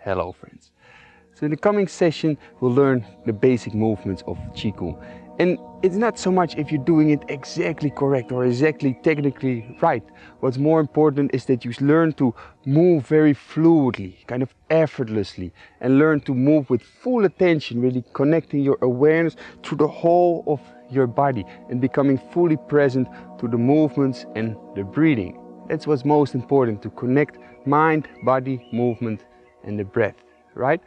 Hello friends. So in the coming session we'll learn the basic movements of QiGong. And it's not so much if you're doing it exactly correct or exactly technically right. What's more important is that you learn to move very fluidly, kind of effortlessly, and learn to move with full attention, really connecting your awareness to the whole of your body and becoming fully present to the movements and the breathing. That's what's most important, to connect mind, body, movement and the breath, right?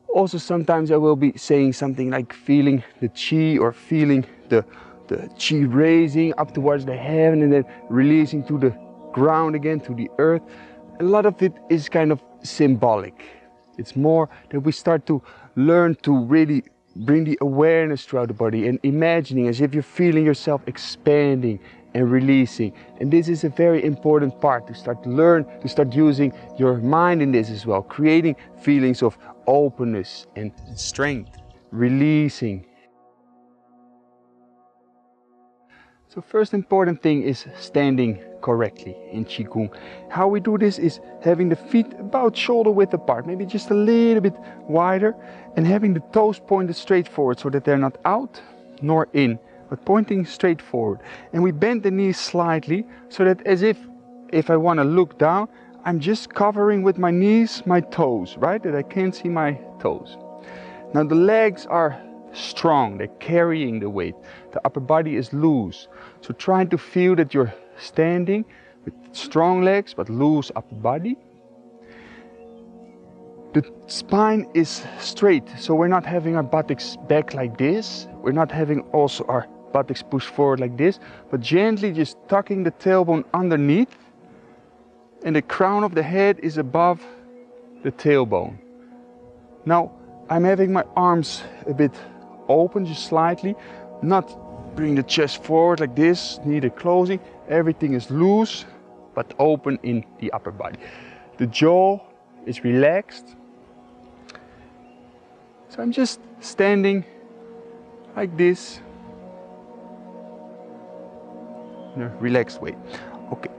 Also, sometimes I will be saying something like feeling the chi, or feeling the chi raising up towards the heaven and then releasing to the ground again, to the earth. A lot of it is kind of symbolic. It's more that we start to learn to really bring the awareness throughout the body and imagining as if you're feeling yourself expanding and releasing. And this is a very important part, to start to learn, to start using your mind in this as well, creating feelings of openness and strength, releasing. So first important thing is standing correctly in QiGong. How we do this is having the feet about shoulder width apart, maybe just a little bit wider, and having the toes pointed straight forward so that they're not out nor in, but pointing straight forward. And we bend the knees slightly so that as if I want to look down, I'm just covering with my knees my toes, right? That I can't see my toes. Now the legs are strong, they're carrying the weight. The upper body is loose. So trying to feel that you're standing with strong legs but loose upper body. The spine is straight, so we're not having our buttocks back like this. We're not having also our buttocks pushed forward like this, but gently just tucking the tailbone underneath, and the crown of the head is above the tailbone. Now I'm having my arms a bit open, just slightly, not bring the chest forward like this, neither closing. Everything is loose but open in the upper body. The jaw is relaxed. So I'm just standing like this in a relaxed way. Okay.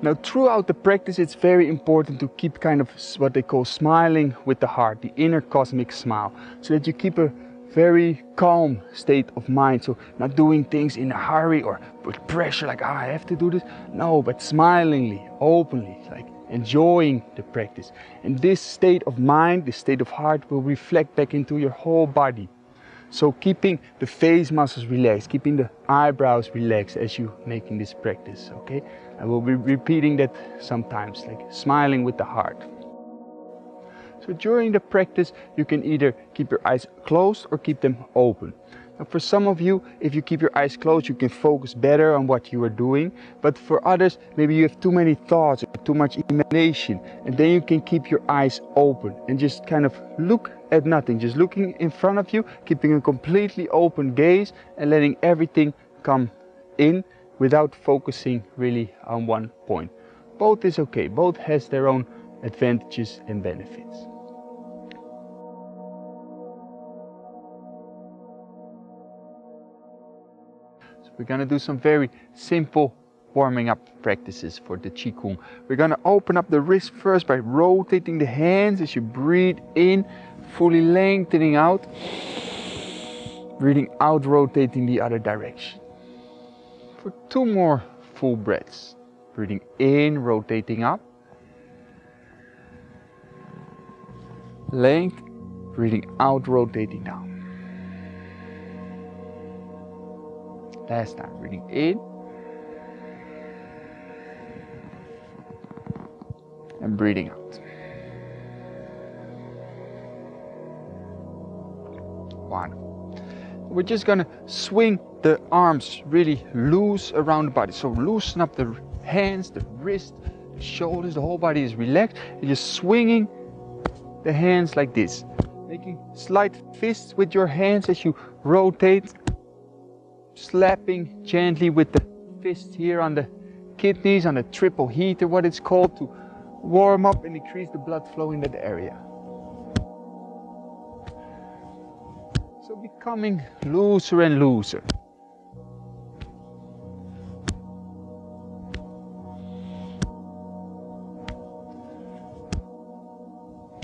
Now throughout the practice it's very important to keep kind of what they call smiling with the heart, the inner cosmic smile, so that you keep a very calm state of mind. So not doing things in a hurry or with pressure like, I have to do this. No, but smilingly, openly, like enjoying the practice. And this state of mind, this state of heart will reflect back into your whole body. So keeping the face muscles relaxed, keeping the eyebrows relaxed as you making this practice, okay? I will be repeating that sometimes, like smiling with the heart. So during the practice, you can either keep your eyes closed or keep them open. Now for some of you, if you keep your eyes closed, you can focus better on what you are doing. But for others, maybe you have too many thoughts or too much imagination, and then you can keep your eyes open and just kind of look at nothing, just looking in front of you, keeping a completely open gaze and letting everything come in without focusing really on one point. Both is okay, both has their own advantages and benefits. So we're going to do some very simple warming up practices for the QiGong. We're going to open up the wrist first by rotating the hands as you breathe in, fully lengthening out, breathing out, rotating the other direction. For 2 more full breaths. Breathing in, rotating up. Length, breathing out, rotating down. Last time, breathing in. And breathing out. 1. We're just gonna swing the arms really loose around the body. So loosen up the hands, the wrist, the shoulders, the whole body is relaxed. You're just swinging the hands like this, making slight fists with your hands as you rotate, slapping gently with the fist here on the kidneys, on the triple heater, what it's called, to warm up and increase the blood flow in that area. So becoming looser and looser.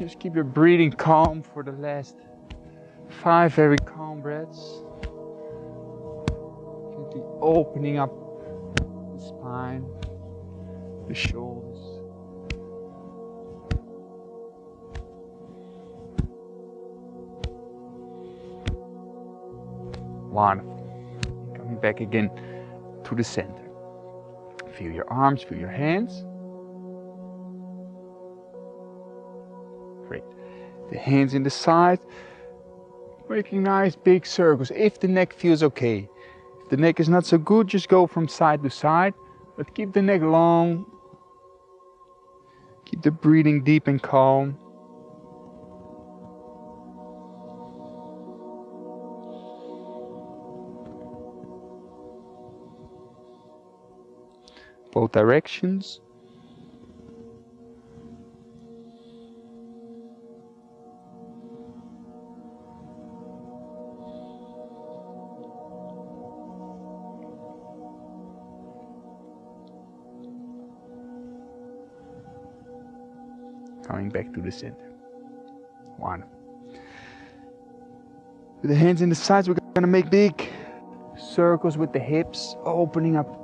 Just keep your breathing calm for the last 5 very calm breaths. Gently opening up the spine, the shoulders. Wonderful. Coming back again to the center. Feel your arms, feel your hands. Great. The hands in the side, making nice big circles. If the neck feels okay. If the neck is not so good, just go from side to side, but keep the neck long. Keep the breathing deep and calm. Both directions. Coming back to the center. Wonderful. With the hands in the sides, we're going to make big circles with the hips, opening up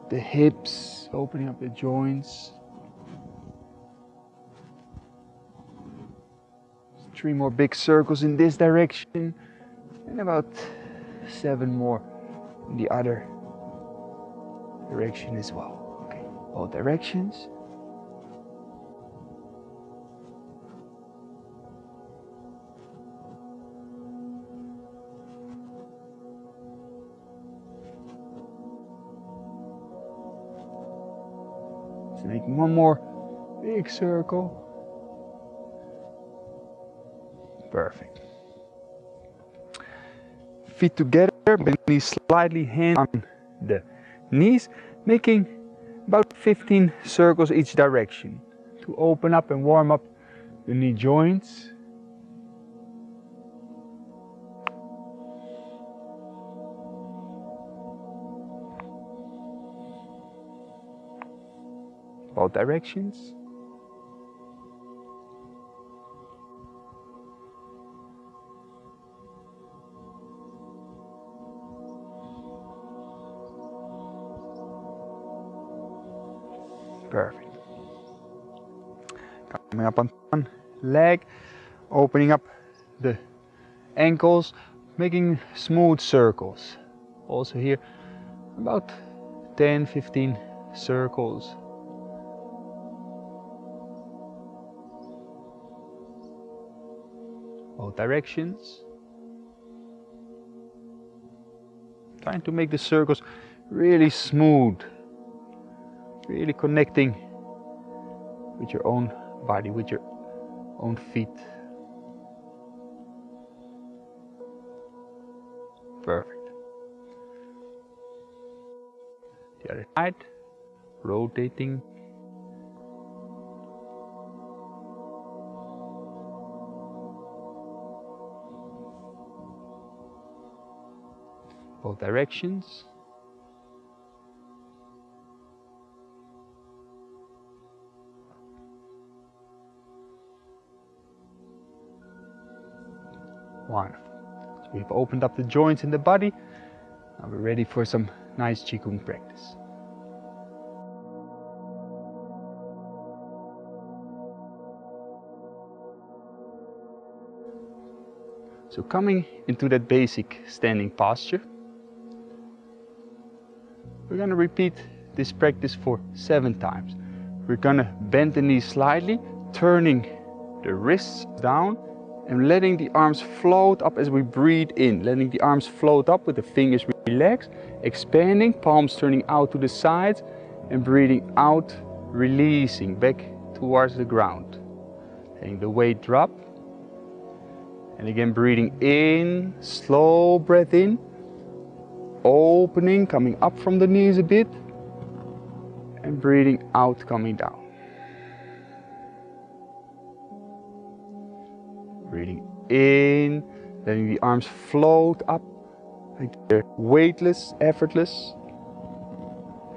the hips, opening up the joints. 3 more big circles in this direction, and about 7 more in the other direction as well. Okay, both directions. So making one more big circle. Perfect. Feet together, bend knees slightly, hands on the knees, making about 15 circles each direction to open up and warm up the knee joints. Both directions. Perfect. Coming up on one leg, opening up the ankles, making smooth circles. Also here, about 10-15 circles. Both directions. Trying to make the circles really smooth. Really connecting with your own body, with your own feet. Perfect. The other side, rotating. Both directions. Wonderful. So we've opened up the joints in the body. Now we're ready for some nice QiGong practice. So coming into that basic standing posture, we're going to repeat this practice for 7 times. We're going to bend the knees slightly, turning the wrists down and letting the arms float up as we breathe in. Letting the arms float up with the fingers relaxed, expanding, palms turning out to the sides, and breathing out, releasing back towards the ground. Letting the weight drop. And again breathing in, slow breath in, opening, coming up from the knees a bit, and breathing out, coming down. Breathing in, letting the arms float up, like they're weightless, effortless.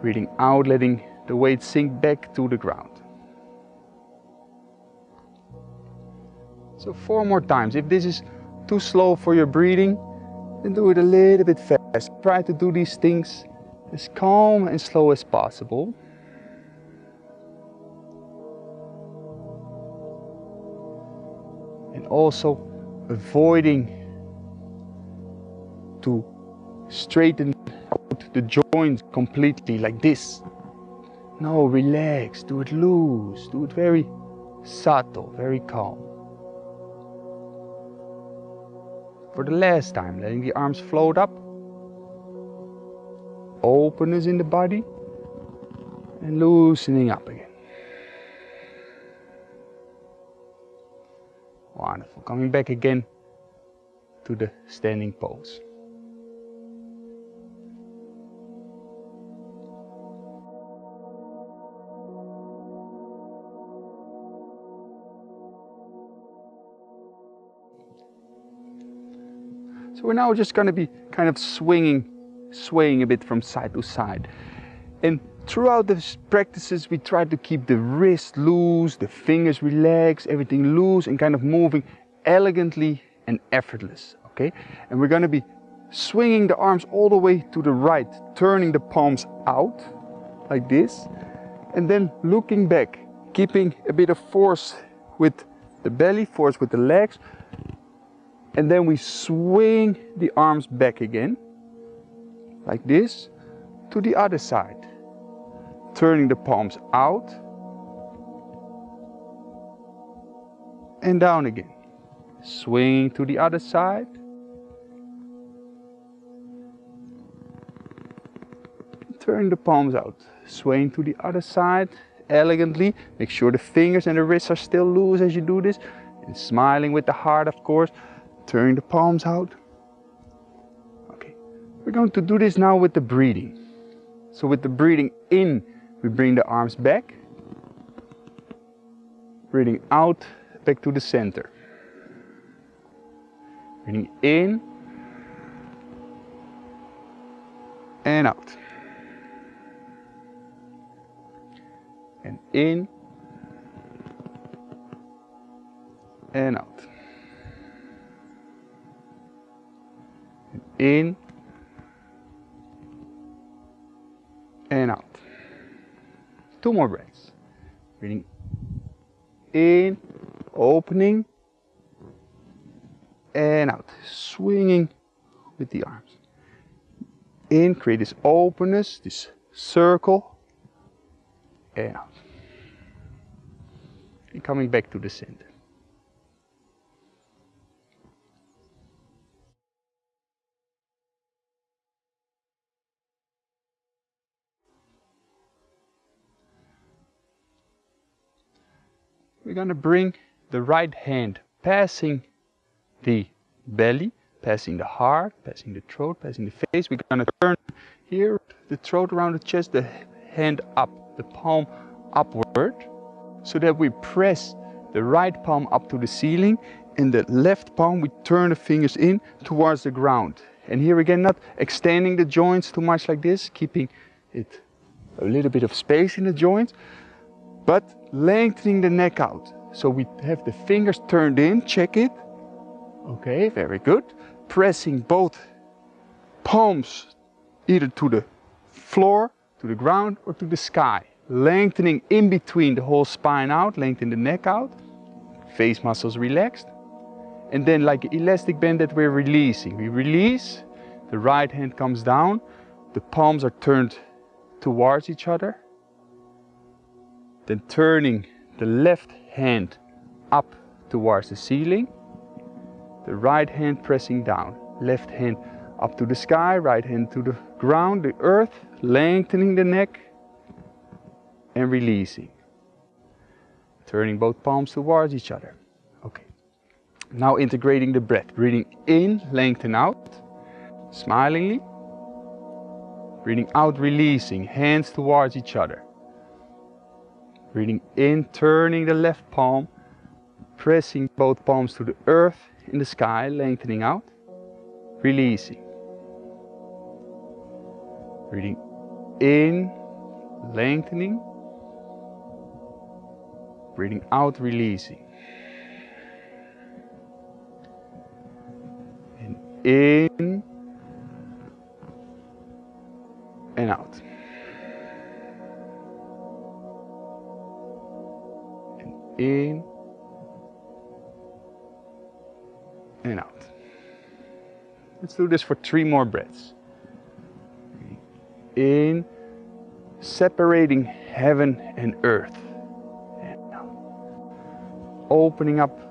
Breathing out, letting the weight sink back to the ground. So 4 more times. If this is too slow for your breathing, then do it a little bit fast. Try to do these things as calm and slow as possible. And also avoiding to straighten out the joints completely like this. No, relax, do it loose, do it very subtle, very calm. For the last time, letting the arms float up. Openness in the body and loosening up again. Wonderful. Coming back again to the standing pose. So we're now just going to be kind of swaying a bit from side to side. And throughout the practices, we try to keep the wrist loose, the fingers relaxed, everything loose and kind of moving elegantly and effortless. Okay? And we're going to be swinging the arms all the way to the right, turning the palms out like this. And then looking back, keeping a bit of force with the belly, force with the legs. And then we swing the arms back again, like this, to the other side. Turning the palms out and down again. Swing to the other side. Turn the palms out. Swing to the other side elegantly. Make sure the fingers and the wrists are still loose as you do this. And smiling with the heart, of course. Turn the palms out. Okay, we're going to do this now with the breathing. So with the breathing in, we bring the arms back. Breathing out, back to the center. Breathing in and out. And in and out. In and out. 2 more breaths. Breathing in, opening and out. Swinging with the arms. In, create this openness, this circle and out. And coming back to the center. We're going to bring the right hand passing the belly, passing the heart, passing the throat, passing the face. We're going to turn here, the throat around the chest, the hand up, the palm upward, so that we press the right palm up to the ceiling and the left palm, we turn the fingers in towards the ground. And here again, not extending the joints too much like this, keeping it a little bit of space in the joints, but lengthening the neck out. So we have the fingers turned in, check it. Okay, very good. Pressing both palms either to the floor, to the ground, or to the sky. Lengthening in between the whole spine out, lengthen the neck out. Face muscles relaxed. And then like an elastic band that we're releasing. We release, the right hand comes down, the palms are turned towards each other. Then turning the left hand up towards the ceiling. The right hand pressing down. Left hand up to the sky, right hand to the ground, the earth, lengthening the neck and releasing. Turning both palms towards each other. Okay. Now integrating the breath. Breathing in, lengthen out, smilingly. Breathing out, releasing, hands towards each other. Breathing in, turning the left palm, pressing both palms to the earth in the sky, lengthening out, releasing. Breathing in, lengthening. Breathing out, releasing. in and out. And in and out. Let's do this for 3 more breaths. In, separating heaven and earth. And out. Opening up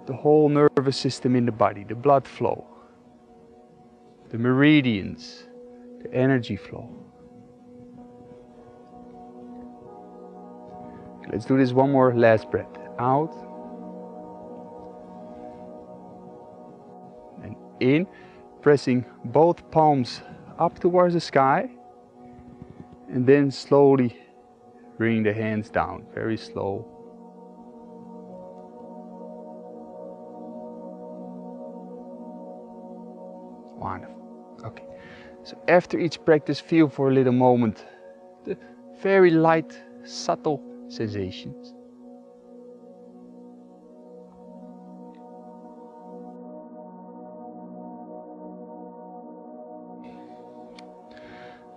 the whole nervous system in the body, the blood flow, the meridians, the energy flow. Let's do this one more last breath. Out. And in, pressing both palms up towards the sky. And then slowly bring the hands down, very slow. Wonderful. Okay. So after each practice, feel for a little moment the very light, subtle sensations.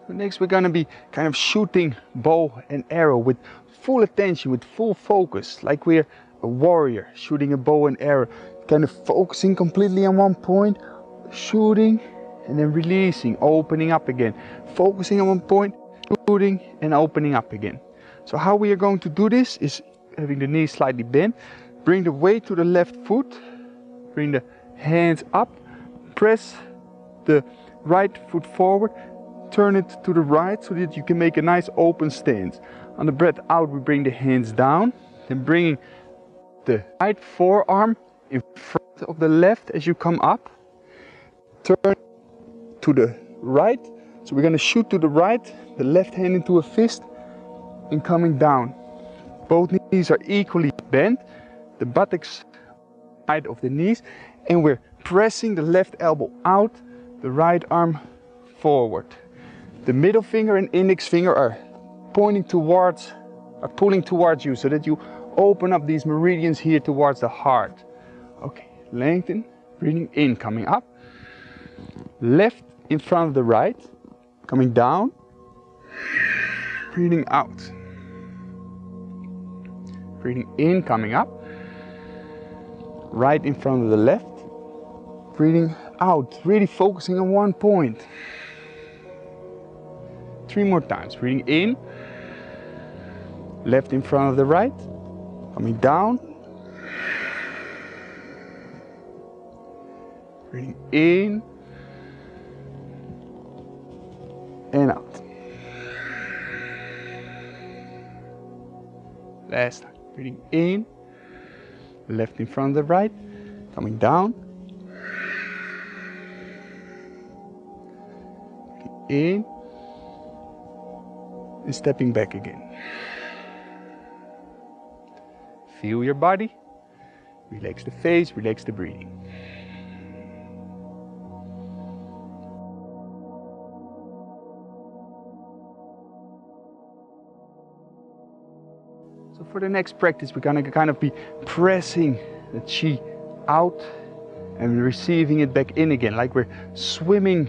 So next we're going to be kind of shooting bow and arrow with full attention, with full focus, like we're a warrior shooting a bow and arrow, kind of focusing completely on one point, shooting and then releasing, opening up again, focusing on one point, shooting and opening up again. So how we are going to do this is having the knees slightly bent, bring the weight to the left foot, bring the hands up, press the right foot forward, turn it to the right so that you can make a nice open stance. On the breath out, we bring the hands down, then bringing the right forearm in front of the left as you come up. Turn to the right, so we're going to shoot to the right, the left hand into a fist and coming down. Both knees are equally bent, the buttocks side of the knees, and we're pressing the left elbow out, the right arm forward. The middle finger and index finger are pulling towards you so that you open up these meridians here towards the heart. Okay, lengthen, breathing in, coming up. Left in front of the right, coming down, breathing out. Breathing in, coming up. Right in front of the left, breathing out, really focusing on one point. 3 more times, breathing in, left in front of the right, coming down, breathing in, and out. Last time, breathing in, left in front of the right, coming down, in, and stepping back again. Feel your body, relax the face, relax the breathing. So for the next practice, we're gonna kind of be pressing the chi out and receiving it back in again, like we're swimming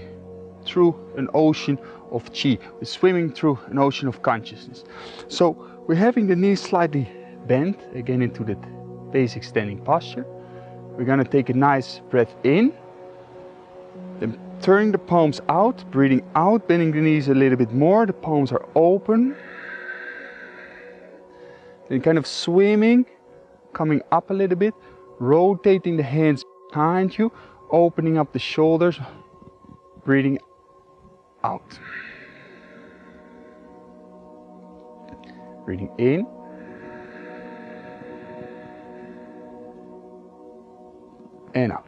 through an ocean of chi. We're swimming through an ocean of consciousness. So we're having the knees slightly bent again into that basic standing posture. We're gonna take a nice breath in, then turning the palms out, breathing out, bending the knees a little bit more. The palms are open. Then kind of swimming, coming up a little bit, rotating the hands behind you, opening up the shoulders, breathing out. Breathing in. And out.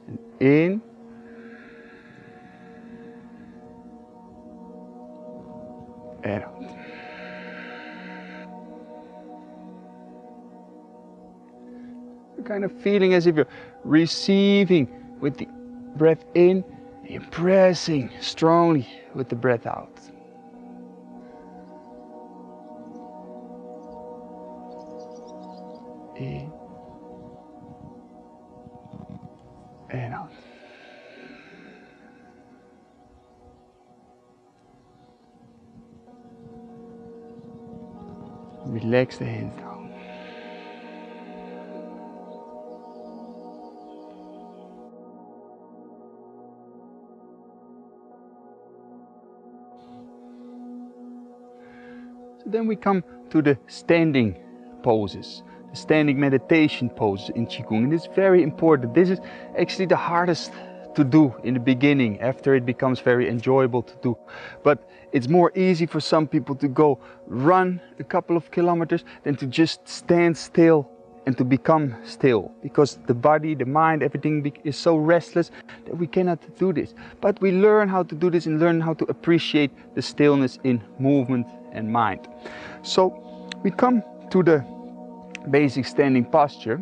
And in. And out. You're kind of feeling as if you're receiving with the breath in and you're pressing strongly with the breath out. and out. Relax the hands down. So then we come to the standing poses, the standing meditation poses in QiGong, and it's very important. This is actually the hardest to do in the beginning. After it becomes very enjoyable to do, but it's more easy for some people to go run a couple of kilometers than to just stand still and to become still, because the body, the mind, everything is so restless that we cannot do this. But we learn how to do this and learn how to appreciate the stillness in movement and mind. So we come to the basic standing posture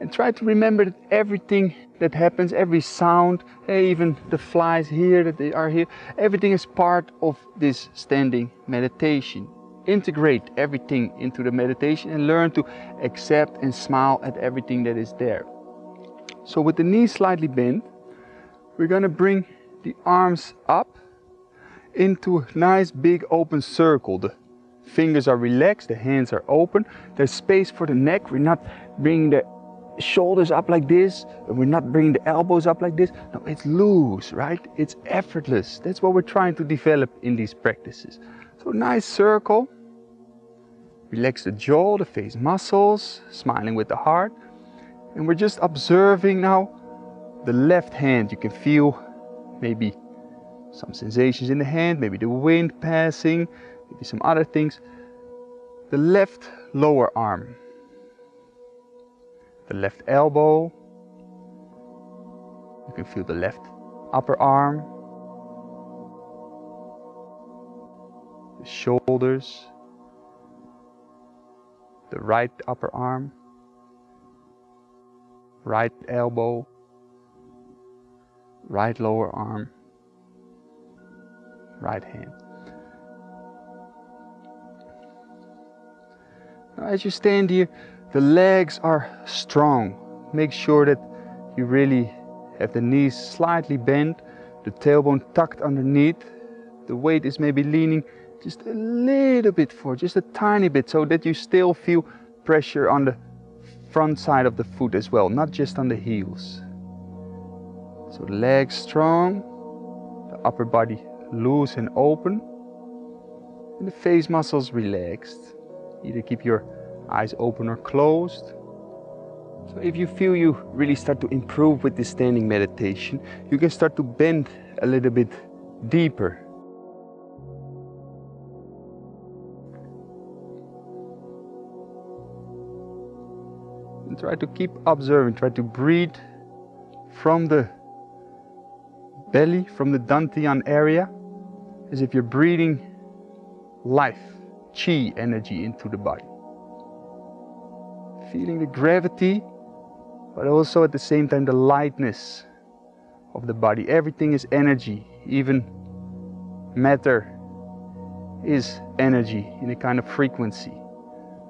and try to remember that everything that happens, every sound, even the flies here, that they are here, everything is part of this standing meditation. Integrate everything into the meditation and learn to accept and smile at everything that is there. So with the knees slightly bent, we're going to bring the arms up into a nice big open circle. The fingers are relaxed, the hands are open, there's space for the neck. We're not bringing the shoulders up like this, and we're not bringing the elbows up like this. No, it's loose, right? It's effortless. That's what we're trying to develop in these practices. So nice circle. Relax the jaw, the face muscles, smiling with the heart. And we're just observing now the left hand. You can feel maybe some sensations in the hand, maybe the wind passing, maybe some other things. The left lower arm, the left elbow, you can feel the left upper arm, the shoulders, the right upper arm, right elbow, right lower arm, right hand. Now as you stand here, the legs are strong. Make sure that you really have the knees slightly bent, the tailbone tucked underneath. The weight is maybe leaning just a little bit forward, just a tiny bit, so that you still feel pressure on the front side of the foot as well, not just on the heels. So the legs strong, the upper body loose and open, and the face muscles relaxed. Either keep your eyes open or closed. So if you feel you really start to improve with this standing meditation, you can start to bend a little bit deeper. And try to keep observing, try to breathe from the belly, from the dantian area, as if you're breathing life, chi energy into the body. Feeling the gravity, but also at the same time the lightness of the body. Everything is energy, even matter is energy in a kind of frequency.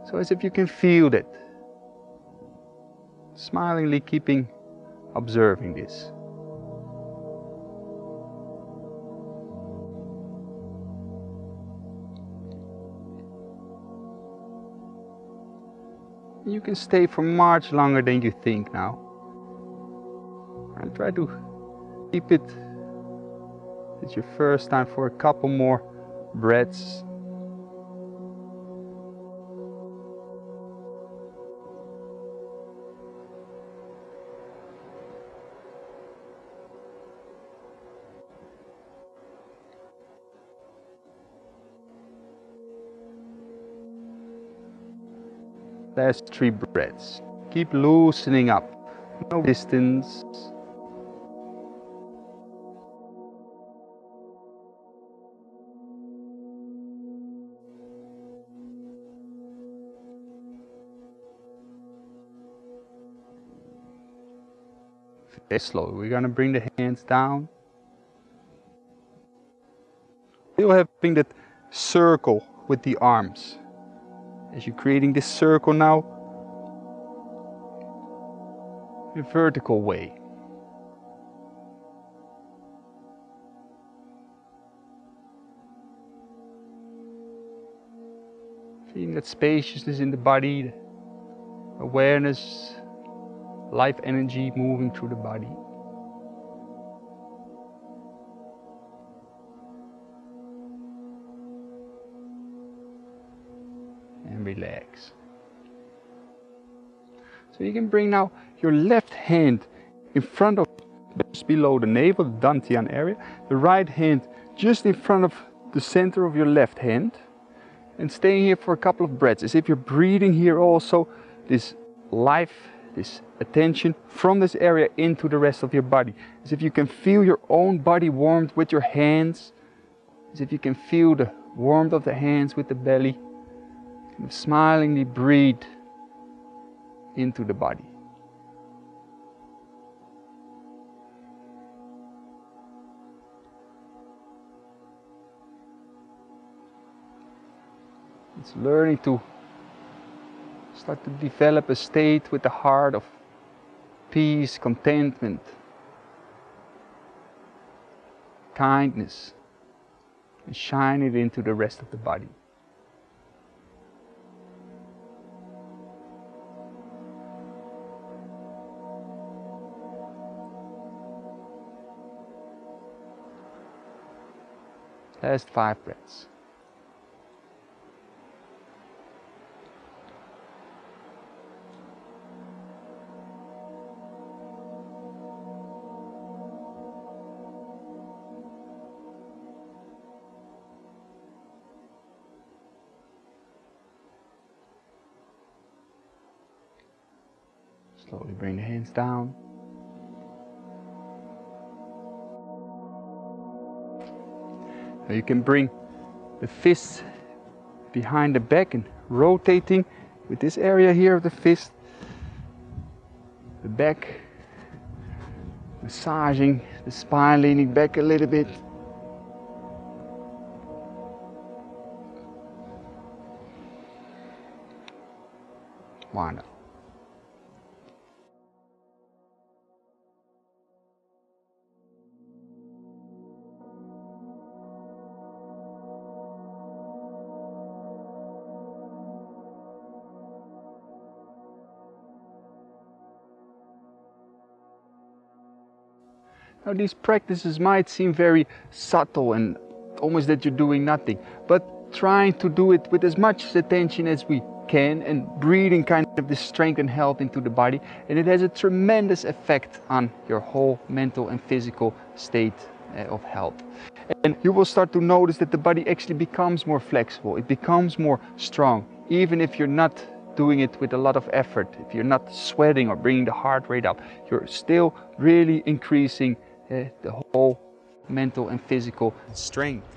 So as if you can feel that. Smilingly keeping observing this. You can stay for much longer than you think now. And try to keep it. It's your first time for a couple more breaths. Last 3 breaths. Keep loosening up. No distance. Very slow. We're going to bring the hands down. Still having that circle with the arms. As you're creating this circle now, in a vertical way. that spaciousness in the body, awareness, life energy moving through the body. And relax. So you can bring now your left hand in front of, just below the navel, the dantian area, the right hand just in front of the center of your left hand, and staying here for a couple of breaths, as if you're breathing here also this life, this attention from this area into the rest of your body, as if you can feel your own body warmed with your hands, as if you can feel the warmth of the hands with the belly, and smilingly breathe into the body. It's learning to start to develop a state with the heart of peace, contentment, kindness, and shine it into the rest of the body. Last 5 breaths. Slowly bring the hands down. Now you can bring the fists behind the back and rotating with this area here of the fist, the back, massaging the spine, leaning back a little bit. Wonderful. Now these practices might seem very subtle and almost that you're doing nothing, but trying to do it with as much attention as we can and breathing kind of this strength and health into the body, and it has a tremendous effect on your whole mental and physical state of health. And you will start to notice that the body actually becomes more flexible, it becomes more strong, even if you're not doing it with a lot of effort, if you're not sweating or bringing the heart rate up, you're still really increasing the whole mental and physical strength.